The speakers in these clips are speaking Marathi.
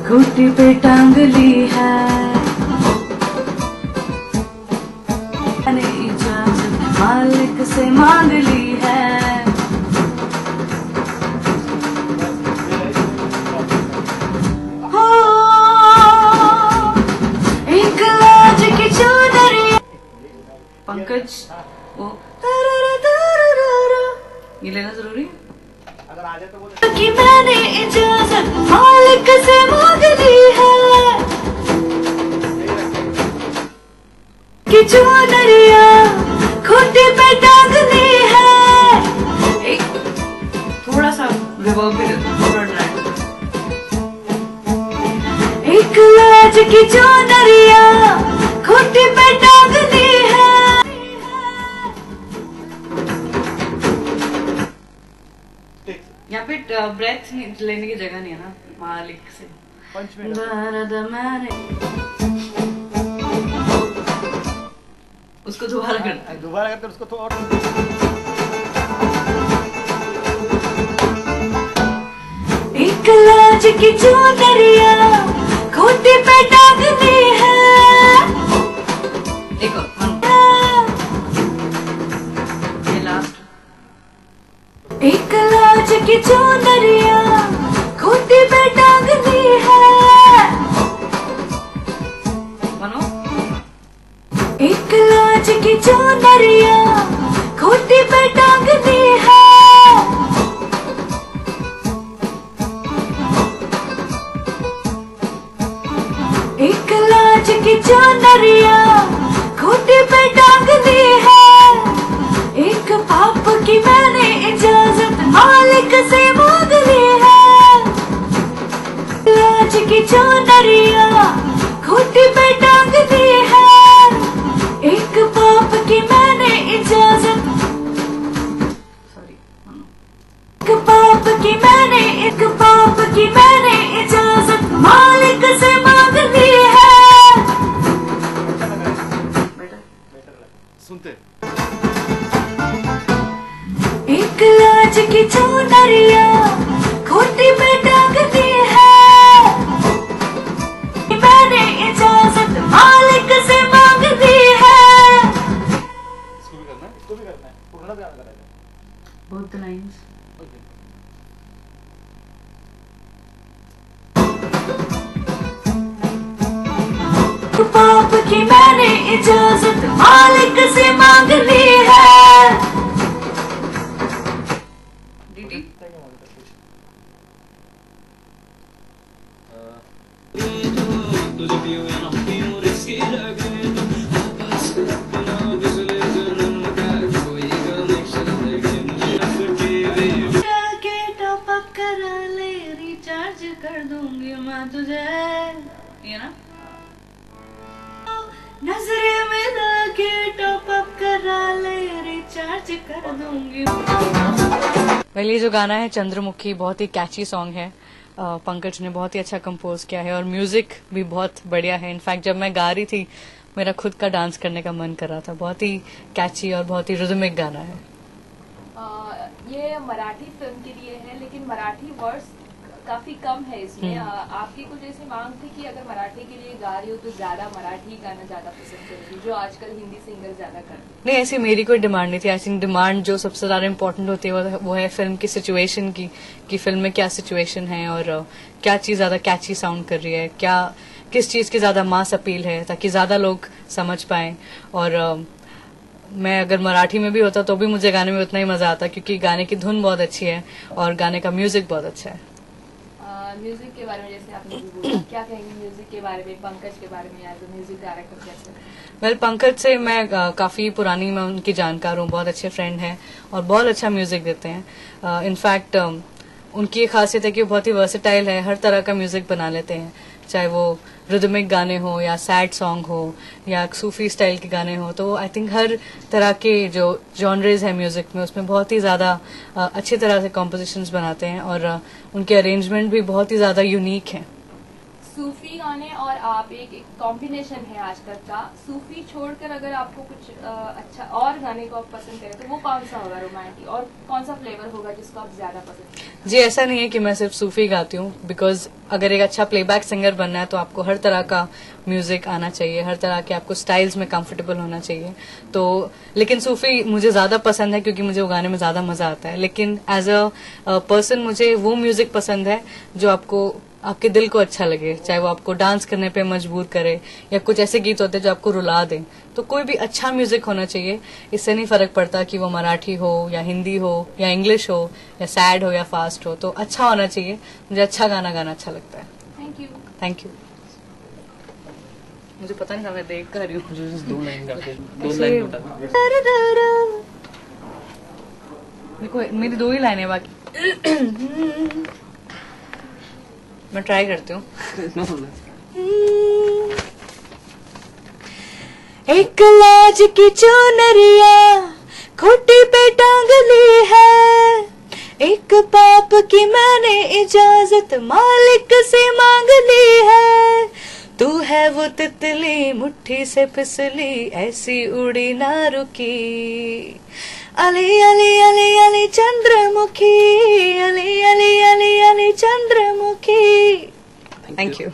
घुटी पे टांग ली है, मैंने इजाजत मालिक से मांग ली है। हो एक लाज की चुनरिया। पंकज वो ये लेना जरूरी है कि मैंने इजाजत मालिक से मांग ली है कि चुनरिया खूंटी पे टांगनी है। थोड़ा सा रिवर्ब भी बढ़ रहा है। एक लाज की चुनरिया खूंटी पे टांगनी है। यहाँ पे ब्रेथ लेने की जगह नहीं है ना मालिक से। उसको दोबारा करते उसको तो और एक लाज की चुनरिया खूंटी पे टांगनी है। एक ये लास्ट। एक लाज की चुनरिया खूंटी पे टांगनी है। मानो एक लाज की चुनरिया खूंटी पे टांगनी है। एक लाज की चुनरिया खूंटी पे टांगनी है। एक पाप की मैंने इजाजत मालिक से मांग ली है। लाज की चुनरिया खूंटी पे टांगनी है। एक पाप की मैंने इजाजत एक पाप की मैंने इजाजत मालिक से मांग ली है। सुनते एक लाज की चुनरिया खूंटी पे टांगनी है। मैंने इजाजत मालिक से मांग ली है। इसको भी करना है पूरा गाना कराएगा बोथ द लाइंस। पाप की मैंने इजाजत मालिक से मांग ली है। डीडी के टॉप अप करा ले, रिचार्ज कर दूंगी मैं तुझे। ये ना नजरे मिला के टॉप अप करा ले, रिचार्ज कर दूंगी। वेल ये जो गाना है चंद्रमुखी बहुत ही कैची सॉन्ग है। पंकज ने बहुत ही अच्छा कंपोज किया है और म्यूजिक भी बहुत बढ़िया है। इनफैक्ट जब मैं गा रही थी मेरा खुद का डांस करने का मन कर रहा था। बहुत ही कैची और बहुत ही रिदमिक गाना है। ये मराठी फिल्म के लिए है लेकिन मराठी वर्ड्स काफी कम है इसमें। आपकी कुछ ऐसी मांग थी कि अगर मराठी के लिए गा रही हो तो ज्यादा मराठी गाना ज्यादा पसंद करेगी, जो आजकल हिंदी सिंगर ज्यादा करते हैं? नहीं, ऐसी मेरी कोई डिमांड नहीं थी। आई थिंक डिमांड जो सबसे ज्यादा इम्पोर्टेंट होती है वो है फिल्म की सिचुएशन की, कि फिल्म में क्या सिचुएशन है और क्या चीज ज्यादा कैची साउंड कर रही है, क्या किस चीज की ज्यादा मास अपील है, ताकि ज्यादा लोग समझ पाए। और मैं अगर मराठी में भी होता तो भी मुझे गाने में उतना ही मजा आता, क्योंकि गाने की धुन बहुत अच्छी है और गाने का म्यूजिक बहुत अच्छा है। म्यूजिक के बारे में जैसे आपने भी बोला, क्या कहेंगे म्यूजिक के बारे में, पंकज के बारे में एज अ म्यूजिक डायरेक्टर कैसे? वेल पंकज से मैं काफी पुरानी मैं उनकी जानकार हूँ, बहुत अच्छे फ्रेंड हैं और बहुत अच्छा म्यूजिक देते हैं। इनफैक्ट उनकी एक खासियत है कि वो बहुत ही वर्सेटाइल है, हर तरह का म्यूजिक बना लेते हैं, चाहे वो रिदमिक गाने हो या सैड सॉन्ग हो या सूफी स्टाइल के गाने हो। तो आई थिंक हर तरह के जो जॉनरेज है म्यूजिक में उसमें बहुत ही ज्यादा अच्छी तरह से कॉम्पोजिशंस बनाते हैं और उनके अरेंजमेंट भी बहुत ही ज्यादा यूनिक हैं। सूफी गाने और आप एक कॉम्बिनेशन है आजकल का। सूफी छोड़कर अगर आपको कुछ अच्छा और गाने को आप पसंद करें तो वो कौन सा होगा रोमांटिक, और कौन सा फ्लेवर होगा जिसको आप ज्यादा पसंद करें? जी, ऐसा नहीं है कि मैं सिर्फ सूफी गाती हूँ, बिकॉज अगर एक अच्छा प्लेबैक सिंगर बनना है तो आपको हर तरह का म्यूजिक आना चाहिए, हर तरह के आपको स्टाइल्स में कंफर्टेबल होना चाहिए। तो लेकिन सूफी मुझे ज्यादा पसंद है क्योंकि मुझे वो गाने में ज्यादा मजा आता है। लेकिन एज अ पर्सन मुझे वो म्यूजिक पसंद है जो आपके दिल को अच्छा लगे, चाहे वो आपको डांस करने पे मजबूर करे या कुछ ऐसे गीत होते हैं जो आपको रुला दें। तो कोई भी अच्छा म्यूजिक होना चाहिए, इससे नहीं फर्क पड़ता कि वो मराठी हो या हिंदी हो या इंग्लिश हो या सैड हो या फास्ट हो, तो अच्छा होना चाहिए। मुझे अच्छा गाना गाना अच्छा लगता है। Thank you. Thank you. मुझे पता नहीं था, मैं देख कर रही हूँ। मुझे 2 लाइन गाते, 2 लाइन उठा। मेरी 2 ही लाइनें बाकी। मैं ट्राई करती हूँ। एक लाज की चुनरिया खोटी पे टांग ली है, एक पाप की मैंने इजाजत मालिक से मांग ली है। तू है वो तितली मुट्ठी से फिसली, ऐसी उड़ी ना रुकी। अली अली अली अली चंद्रमुखी, अली अली अली अली चंद्रमुखी। Thank you.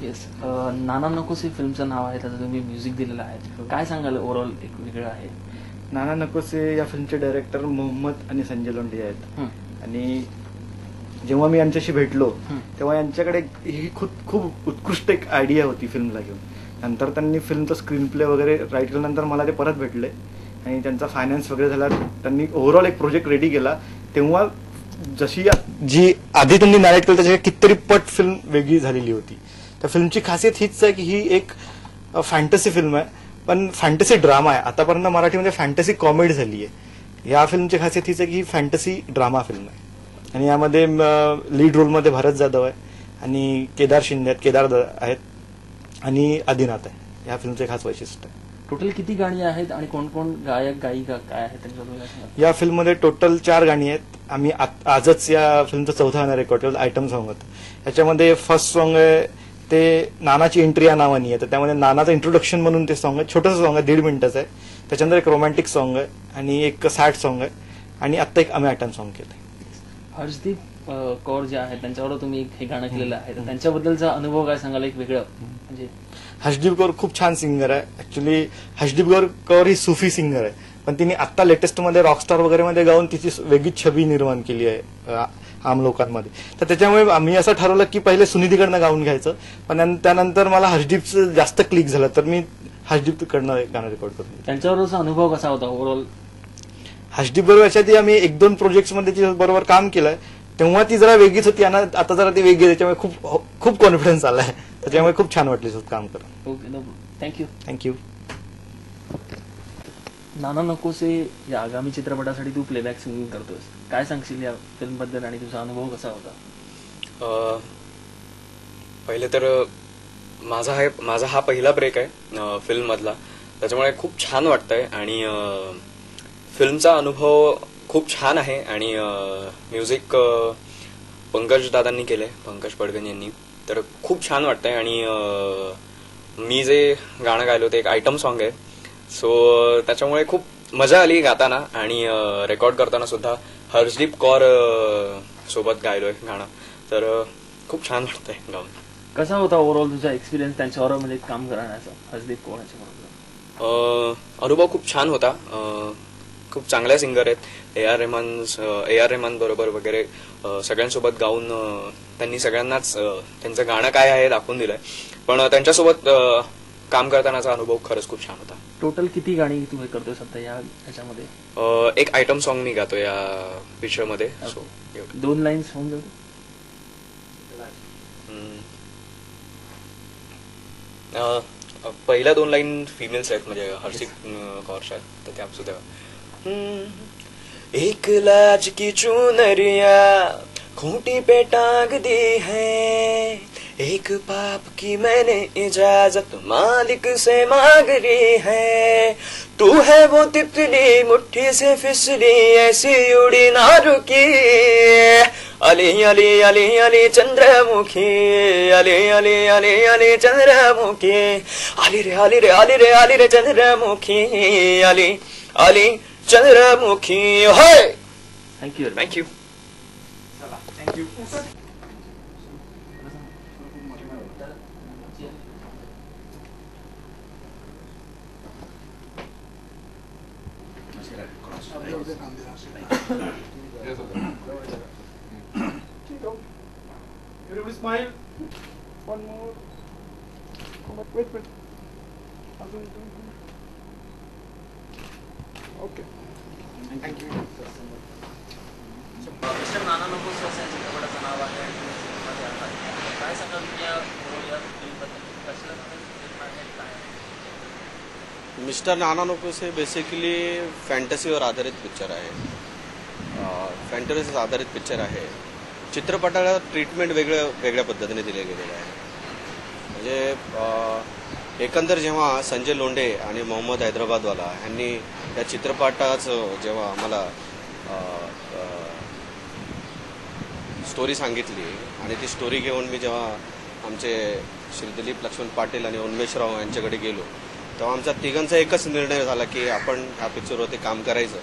येस, नाना नकोसे फिल्मचं नाव आहे, त्याचं तुम्ही म्युझिक दिलेलं आहे. काय सांगाल ओव्हरऑल एक वेगळं आहे? नाना नकोसे या फिल्मचे डायरेक्टर मोहम्मद आणि संजय लोंढे आहेत. आणि जेव्हा मी यांच्याशी भेटलो तेव्हा यांच्याकडे ही खूप उत्कृष्ट एक आयडिया होती फिल्मला घेऊन. नंतर त्यांनी फिल्मचं स्क्रीन प्ले वगैरे राईट केल्यानंतर मला ते परत भेटले आणि त्यांचा फायनान्स वगैरे झाला. त्यांनी ओव्हरऑल एक प्रोजेक्ट रेडी केला. तेव्हा जी आधी त्यांनी नॅरेट केलं त्याच्या कितीतरी पट फिल्म वेगळी झालेली होती. त्या फिल्मची खासियत हीच आहे की ही एक फॅन्टसी फिल्म आहे, पण फॅन्टसी ड्रामा आहे. आतापर्यंत मराठीमध्ये फॅन्टसी कॉमेडी झाली आहे. या फिल्मची खासियत हीच आहे की ही फॅन्टसी ड्रामा फिल्म आहे. आणि यामध्ये लीड रोलमध्ये भरत जाधव आहे आणि केदार शिंदे आहेत, केदार आहेत आणि आदिनाथ आहे. या फिल्मचे खास वैशिष्ट्य आहे. टोटल किती गाणी आहेत आणि कोण कोण गायक गायिका काय आहेत त्यांच्याबद्दल? या फिल्ममध्ये टोटल 4 गाणी आहेत. आम्ही आजच या फिल्मचं 4थं गाणं रेकॉर्ड केलं, आयटम सॉन्ग होतं. याच्यामध्ये फर्स्ट सॉन्ग आहे ते नानाची एंट्री या नावानी आहे. तर त्यामध्ये नानाचं इंट्रोडक्शन म्हणून ते सॉन्ग आहे. छोटंसं सॉन्ग आहे, 1.5 मिनिटाचं आहे. त्याच्यानंतर एक रोमॅन्टिक सॉन्ग आहे आणि एक सॅड सॉन्ग आहे आणि आत्ता एक आम्ही आयटम सॉन्ग केलं. हर्षदीप कौर जे आहेत त्यांच्यावर तुम्ही हे गाणं केलेलं आहे, तर त्यांच्याबद्दलचा अनुभव काय सांगाल? एक वेगळं म्हणजे हर्षदीप कौर खूप छान सिंगर आहे. ऍक्च्युली हर्षदीप कौर ही सुफी सिंगर आहे, पण तिने आत्ता लेटेस्टमध्ये रॉकस्टार वगैरे मध्ये गाऊन तिची वेगळीच छबी निर्माण केली आहे आम लोकांमध्ये. तर त्याच्यामुळे आम्ही असं ठरवलं की पहिले सुनिधीकडनं गाऊन घ्यायचं, पण त्यानंतर मला हर्षदीपचं जास्त क्लिक झालं तर मी हर्षदीपकडनं गाणं रेकॉर्ड करतो. त्यांच्याबरोबरचा अनुभव कसा होता ओव्हरऑल? हर्षदीप बरोबर याच्याआधी आम्ही 1-2 प्रोजेक्ट्समध्ये बरोबर काम केलंय, तेव्हा ती जरा वेगळीच होती आणि आता जरा ती वेगळी, त्याच्यामुळे खूप कॉन्फिडन्स आलाय. त्याच्यामुळे खूप छान वाटली काम करून. Okay, thank you. थँक्यू. नाना नकोसे या आगामी चित्रपटासाठी तू प्लेबॅक सिंगिंग करतोस, काय सांगशील या फिल्म बद्दल आणि तुझा अनुभव कसा होता? पहिले तर माझा हा पहिला ब्रेक आहे फिल्म मधला, त्याच्यामुळे खूप छान वाटतंय आणि फिल्मचा अनुभव खूप छान आहे. आणि म्युझिक पंकज दादांनी केलंय, पंकज पडगन यांनी, तर खूप छान वाटतंय. आणि मी जे गाणं गायलो ते एक आयटम सॉन्ग आहे, सो त्याच्यामुळे खूप मजा आली गाताना आणि रेकॉर्ड करताना सुद्धा. हर्षदीप कौर सोबत गायलोय गाणं, तर खूप छान वाटतंय गाऊन. कसा होता ओव्हरऑल तुझा एक्सपिरियन्स त्यांच्यावर म्हणजे काम करण्याचा, हर्षदीप कौरच्या बरोबर? अनुभव खूप छान होता. खूप चांगल्या सिंगर आहेत. ए आर रेहमान बरोबर वगैरे सगळ्यांसोबत गाऊन त्यांनी सगळ्यांनाच त्यांचं गाणं काय आहे दाखवून दिलंय. पण त्यांच्यासोबत काम करतानाचा अनुभव खरंच खूप छान होता. टोटल किती गाणी तू हे करतोय सध्या याच्यामध्ये? एक आयटम सॉन्ग मी गातो या पिक्चरमध्ये. 2 लाईन्स होऊन जाऊ. पहिल्या 2 लाईन फिमेल्स आहेत, म्हणजे हर्षदीप कौरच्या आहेत, तर त्या सुद्धा. एक लाज की चुनरिया खूंटी पे टांग दी है, एक पाप की मैंने इजाजत मालिक से मांग ली है, तू है वो तितली मुट्ठी से फिसली ऐसी उड़ी ना रुकी, अली अली अली अली चंद्रमुखी, अली अली अली अली चंद्रमुखी, अली रे अली रे अली रे अली रे चंद्रमुखी, अली अली चंद्रमुखी. होय. Thank you. Thank you. Thank you. Everybody smile. One more. Wait. Okay. Thank you. Mister Nana नको असं या चित्रपटाचं नाव आहे आणि तुम्ही सिनेमामध्ये आहात. काय सांगाल तुम्ही या फिल्मबद्दल? कशाला फिल्म आहे, काय आहे? मिस्टर नाना नको से बेसिकली फॅन्टसीवर आधारित पिक्चर आहे. फॅन्टसीवर आधारित पिक्चर आहे. चित्रपटाला ट्रीटमेंट वेगळ्या पद्धतीने दिले गेलेलं आहे. म्हणजे एकंदर जेव्हा संजय लोंढे आणि मोहम्मद हैदराबादवाला यांनी या चित्रपटाचं जेव्हा आम्हाला स्टोरी सांगितली आणि ती स्टोरी घेऊन मी जेव्हा आमचे श्री दिलीप लक्ष्मण पाटील आणि उन्मेशराव यांच्याकडे गेलो तेव्हा आमचा तिघांचा एकच निर्णय झाला की आपण ह्या पिक्चरवरती काम करायचं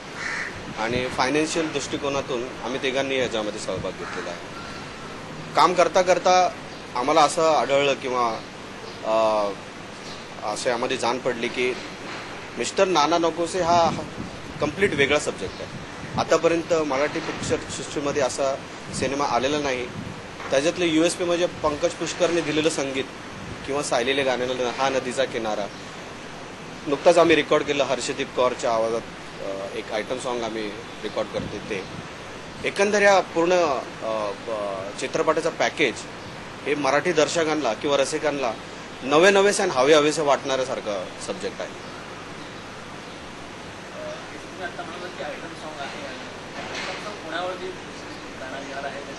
आणि फायनान्शियल दृष्टिकोनातून आम्ही तिघांनी याच्यामध्ये सहभाग घेतलेला आहे. काम करता करता आम्हाला असं आढळलं किंवा असे आम्हाला जाण पडली की मिस्टर नाना नकोसे हा कम्प्लीट वेगळा सब्जेक्ट आहे. आतापर्यंत मराठी पिक्चर सृष्टीमध्ये असा सिनेमा आलेला नाही. त्याच्यातले USP म्हणजे पंकज पुष्करने दिलेलं संगीत किंवा सायलेल्या गाण्याला हा नदीचा किनारा. नुकताच आम्ही रेकॉर्ड केलं हर्षदीप कौरच्या आवाजात एक आयटम सॉन्ग आम्ही रेकॉर्ड करते ते. एकंदर या पूर्ण चित्रपटाचा पॅकेज हे मराठी दर्शकांना किंवा रसिकांना नवे हवेसे वाटणाऱ्यासारखं सब्जेक्ट आहे.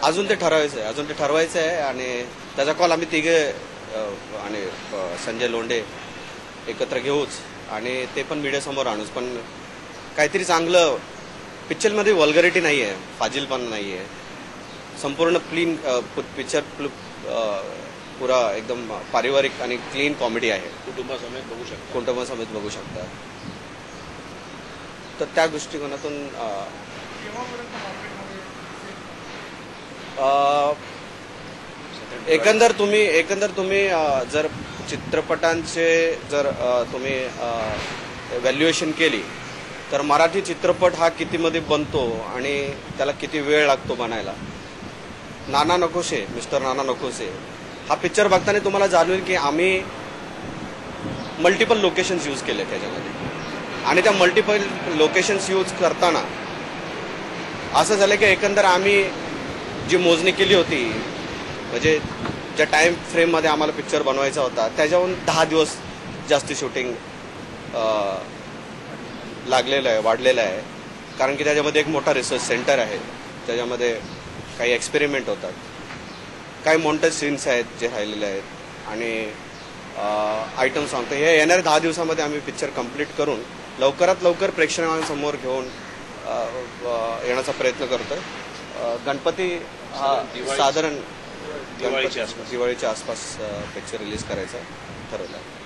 अजून ते ठरवायचं आहे आणि त्याचा कॉल आम्ही तिघे आणि संजय लोंढे एकत्र घेऊच आणि ते पण मीडियासमोर आणूच. पण काहीतरी चांगलं पिक्चरमध्ये वल्गरिटी नाही आहे, फाजीलपणा नाही आहे. संपूर्ण क्लीन पिक्चर पुरा एकदम पारिवारिक आणि क्लीन कॉमेडी आहे. कुटुंबासमेत बघू शकता. तर त्या दृष्टिकोनातून एकंदर तुम्ही जर चित्रपटांचे जर तुम्ही व्हॅल्युएशन केली तर मराठी चित्रपट हा कितीमध्ये बनतो आणि त्याला किती वेळ लागतो बनायला. नाना नकोसे मिस्टर नाना नकोसे हा पिक्चर बघताना तुम्हाला जाणवेल की आम्ही मल्टिपल लोकेशन्स यूज केले त्याच्यामध्ये आणि त्या मल्टिपल लोकेशन्स यूज करताना असं झालं की एकंदर आम्ही जी मोजणी केली होती म्हणजे ज्या टाइम फ्रेममध्ये आम्हाला पिक्चर बनवायचा होता त्याच्याहून 10 दिवस जास्त शूटिंग लागलेलं आहे, वाढलेलं आहे. कारण की त्याच्यामध्ये एक मोठा रिसर्च सेंटर आहे, त्याच्यामध्ये काही एक्सपेरिमेंट होतात, काही मॉन्टेज सीन्स आहेत जे राहिलेले आहेत आणि आयटम सॉन्ग. तर हे येणाऱ्या 10 दिवसामध्ये आम्ही पिक्चर कंप्लीट करून लवकरात लवकर प्रेक्षकांसमोर घेऊन येण्याचा प्रयत्न करतोय. गणपती हा साधारण दिवाळीच्या आसपास पिक्चर रिलीज करायचा ठरवलं आहे.